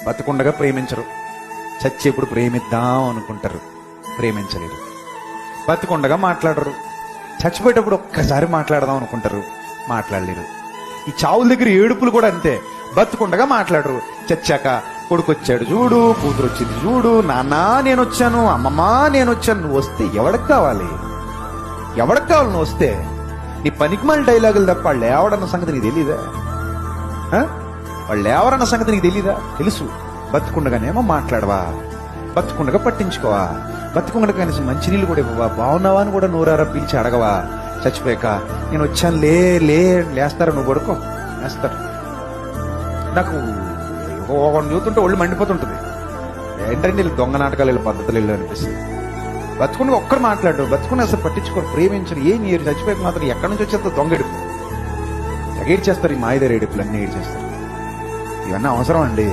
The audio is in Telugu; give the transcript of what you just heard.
బతికుండగా ప్రేమించరు, చచ్చేప్పుడు ప్రేమిద్దాం అనుకుంటారు, ప్రేమించలేరు. బతికుండగా మాట్లాడరు, చచ్చిపోయేటప్పుడు ఒక్కసారి మాట్లాడదాం అనుకుంటారు, మాట్లాడలేరు. ఈ చావుల దగ్గర ఏడుపులు కూడా అంతే. బతుకుండగా మాట్లాడరు, చచ్చాక కొడుకొచ్చాడు చూడు, కూతురు వచ్చింది చూడు, నాన్న నేను వచ్చాను, అమ్మమ్మ నేను వచ్చాను. నువ్వు వస్తే ఎవడికి కావాలి? ఎవడికి కావాలి నువ్వు వస్తే? నీ పనికిమాల డైలాగులు తప్ప వాళ్ళు ఎవడన్న సంగతి నీకు తెలీదా? వాళ్ళు ఎవరన్న సంగతి నీకు తెలీదా? తెలుసు. బతుకుండగానేమో మాట్లాడవా, బతుకుండగా పట్టించుకోవా, బతుకుండగా కనీసం మంచినీళ్ళు కూడా ఇవ్వవా, బాగున్నావా అని కూడా నోరారా పిలిచి అడగవా. చచ్చిపోయాక నేను వచ్చాను లేస్తారా? నువ్వు పడుకో, లేస్తారు. నాకు ఒకరిని చూస్తుంటే ఒళ్ళు మండిపోతుంటుంది. ఏంటంటే వీళ్ళు దొంగ నాటకాలు, వీళ్ళ పద్ధతులు వీళ్ళు అనిపిస్తుంది. బతుకుని ఒక్కరు మాట్లాడు, బతుకుని అసలు పట్టించుకోరు, ప్రేమించరు, ఏం చేయరు. చచ్చిపోయాక మాత్రం ఎక్కడి నుంచి వచ్చేంత దొంగ ఎడుపు ఎగేడ్ చేస్తారు. ఈ మాయదారి ఏడుపులు అన్నీ ఏడు చేస్తారు. ఇవన్నీ అవసరం అండి.